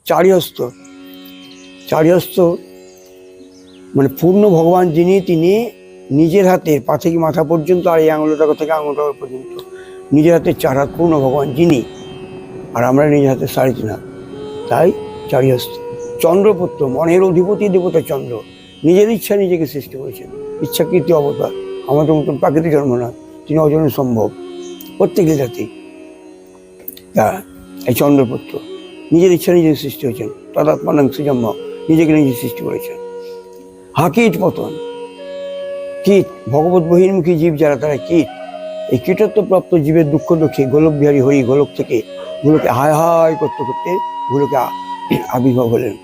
চারিহস্ত। চারিহস্ত মানে পূর্ণ ভগবান যিনি, তিনি নিজের হাতের পা থেকে মাথা পর্যন্ত, আর এই আঙুলটা থেকে আঙুলটা পর্যন্ত নিজের হাতের 4 হাত পূর্ণ ভগবান যিনি, আর আমরা নিজের হাতে 3.5 হাত, তাই চারিহস্ত। চন্দ্রপুত্র, মনের অধিপতি দেবতা চন্দ্র, নিজের ইচ্ছা নিজেকে সৃষ্টি করেছেন, ইচ্ছাকৃতি অবতার, আমাদের মতন প্রাকৃতিক জন্ম নয়, তিনি অজন সম্ভব প্রত্যেকের জাতি। তা এই চন্দ্রপুত্র নিজের ইচ্ছা নিজে সৃষ্টি হয়েছেন, তদাত্মানং সৃজন্ম, নিজেকে নিজে সৃষ্টি করেছেন। হাকিট পতন, কীট, ভগবত বহির্মুখী জীব যারা, তারা কীট। এই কীটত্বপ্রাপ্ত জীবের দুঃখ দুঃখে গোলক বিহারী হরি গোলক থেকে গোলকে হায় হায় করতে করতে গোলকে আবির্ভাব হলেন।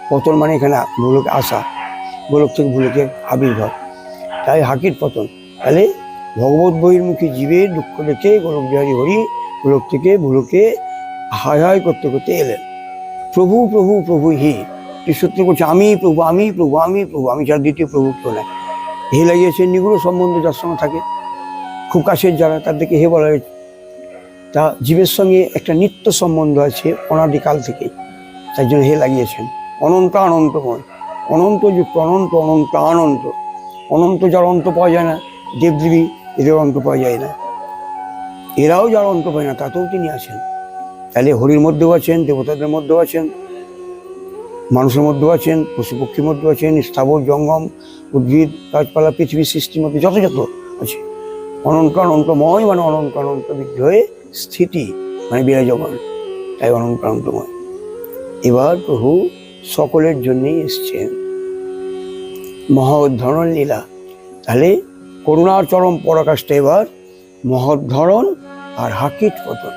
পতন মানে এখানে গোলকে আসা, গোলক থেকে ভুলকে আবির্ভাব, তাই হাকির পতন। তাহলে ভগবত বহির্মুখী জীবের দুঃখ দেখে গোলক বিহারী হরি গোলক থেকে ভুলকে হায় হায় করতে করতে এলেন। প্রভু প্রভু প্রভু হি, সত্য করছে আমি প্রভু আমি প্রভু আমি প্রভু, আমি যার দ্বিতীয় প্রভু কেউ নাই। হে লাগিয়েছে নিগুড় সম্বন্ধ যার সঙ্গে থাকে, খুব কাছের যারা, তাদেরকে হে বলা হয়েছে। তা জীবের সঙ্গে একটা নিত্য সম্বন্ধ আছে অনাদিকাল থেকে, তাই জন্য হে লাগিয়েছেন। অনন্ত অনন্তময়, অনন্ত যুক্ত, অনন্ত অনন্ত অনন্ত, অনন্ত যার অন্ত পাওয়া যায় না, দেবদেবী এদের অন্ত পাওয়া যায় না, এরাও যার অন্ত পায় না তাতেও তিনি আছেন। তাহলে হরির মধ্যেও আছেন, দেবতাদের মধ্যেও আছেন, মানুষের মধ্যেও আছেন, পশু পক্ষীর মধ্যেও আছেন, স্থাবর জঙ্গম উদ্ভিদ গাছপালা পৃথিবীর সৃষ্টির মধ্যে যত যত আছে। অনন্ত অনন্তময় মানে অনন্ত অনন্ত বিগ্রহে স্থিতি মানে বিরাজমান, তাই অনন্ত অনন্তময়। এবার প্রভু সকলের জন্যই এসছেন, মহোদ্ধরণ লীলা। তাহলে করুণার চরম পরাকাষ্ঠা এবার মহোদ্ধরণ আর হাকিট পতন।